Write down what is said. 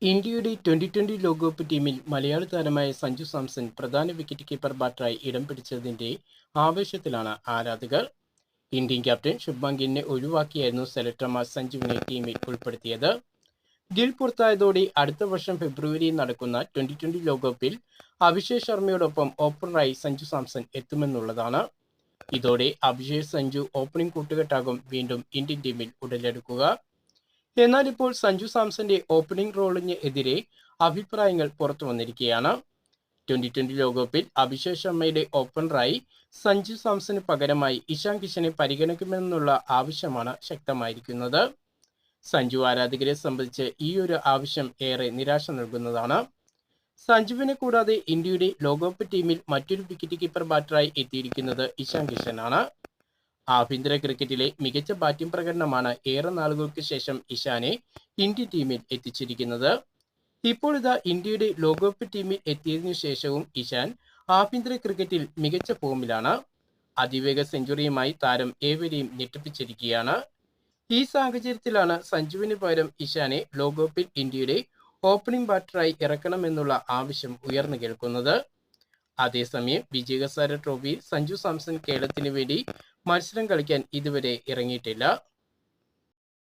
ഇന്ത്യയുടെ 2020 ലോകകപ്പ് ടീമിൽ മലയാളി താരമായ സഞ്ജു സാംസൺ പ്രധാന വിക്കറ്റ് കീപ്പർ ബാറ്ററായി ഇടം പിടിച്ചതിന്റെ ആവേശത്തിലാണ് ആരാധകർ. ഇന്ത്യൻ ക്യാപ്റ്റൻ ശുഭ്മാൻ ഗില്ലിനെ ഒഴിവാക്കിയായിരുന്നു സെലക്ടർമാർ സഞ്ജുവിനെ ടീമിൽ ഉൾപ്പെടുത്തിയത്. ഗിൽ പുറത്തായതോടെ അടുത്ത വർഷം ഫെബ്രുവരിയിൽ നടക്കുന്ന 2020 ലോകകപ്പിൽ അഭിഷേക് ശർമ്മയോടൊപ്പം ഓപ്പണറായി സഞ്ജു സാംസൺ എത്തുമെന്നുള്ളതാണ്. ഇതോടെ അഭിഷേക് സഞ്ജു ഓപ്പണിംഗ് കൂട്ടുകെട്ടാകും വീണ്ടും ഇന്ത്യൻ ടീമിൽ ഉടലെടുക്കുക. എന്നാൽ ഇപ്പോൾ സഞ്ജു സാംസന്റെ ഓപ്പണിംഗ് റോളിന് എതിരെ അഭിപ്രായങ്ങൾ പുറത്തു വന്നിരിക്കുകയാണ്. 2020 ലോകകപ്പിൽ അഭിഷേക് ശർമ്മയുടെ ഓപ്പണറായി സഞ്ജു സാംസന് പകരമായി ഇഷാൻ കിഷനെ പരിഗണിക്കുമെന്നുള്ള ആവശ്യമാണ് ശക്തമായിരിക്കുന്നത്. സഞ്ജു ആരാധകരെ സംബന്ധിച്ച് ഈ ഒരു ആവശ്യം ഏറെ നിരാശ നൽകുന്നതാണ്. സഞ്ജുവിനെ കൂടാതെ ഇന്ത്യയുടെ ലോകകപ്പ് ടീമിൽ മറ്റൊരു വിക്കറ്റ് കീപ്പർ ബാറ്ററായി എത്തിയിരിക്കുന്നത് ഇഷാൻ കിഷനാണ്. ആഭ്യന്തര ക്രിക്കറ്റിലെ മികച്ച ബാറ്റിംഗ് പ്രകടനമാണ് ഏറെ നാളുകൾക്ക് ശേഷം ഇഷാനെ ഇന്ത്യൻ ടീമിൽ എത്തിച്ചിരിക്കുന്നത്. ഇപ്പോൾ ഇതാ ഇന്ത്യയുടെ ലോകകപ്പ് ടീമിൽ എത്തിയതിനു ശേഷവും ഇഷാൻ ആഭ്യന്തര ക്രിക്കറ്റിൽ മികച്ച ഫോമിലാണ്. അതിവേഗ സെഞ്ചുറിയുമായി താരം ഏവരെയും ഞെട്ടിപ്പിച്ചിരിക്കുകയാണ്. ഈ സാഹചര്യത്തിലാണ് സഞ്ജുവിന് പകരം ഇഷാനെ ലോകകപ്പിൽ ഇന്ത്യയുടെ ഓപ്പണിംഗ് ബാറ്ററായി ഇറക്കണമെന്നുള്ള ആവശ്യം ഉയർന്നു കേൾക്കുന്നത്. അതേസമയം വിജയ് ഹസാരെ ട്രോഫിയിൽ സഞ്ജു സാംസൺ കേരളത്തിന് വേണ്ടി മത്സരം കളിക്കാൻ ഇതുവരെ ഇറങ്ങിയിട്ടില്ല.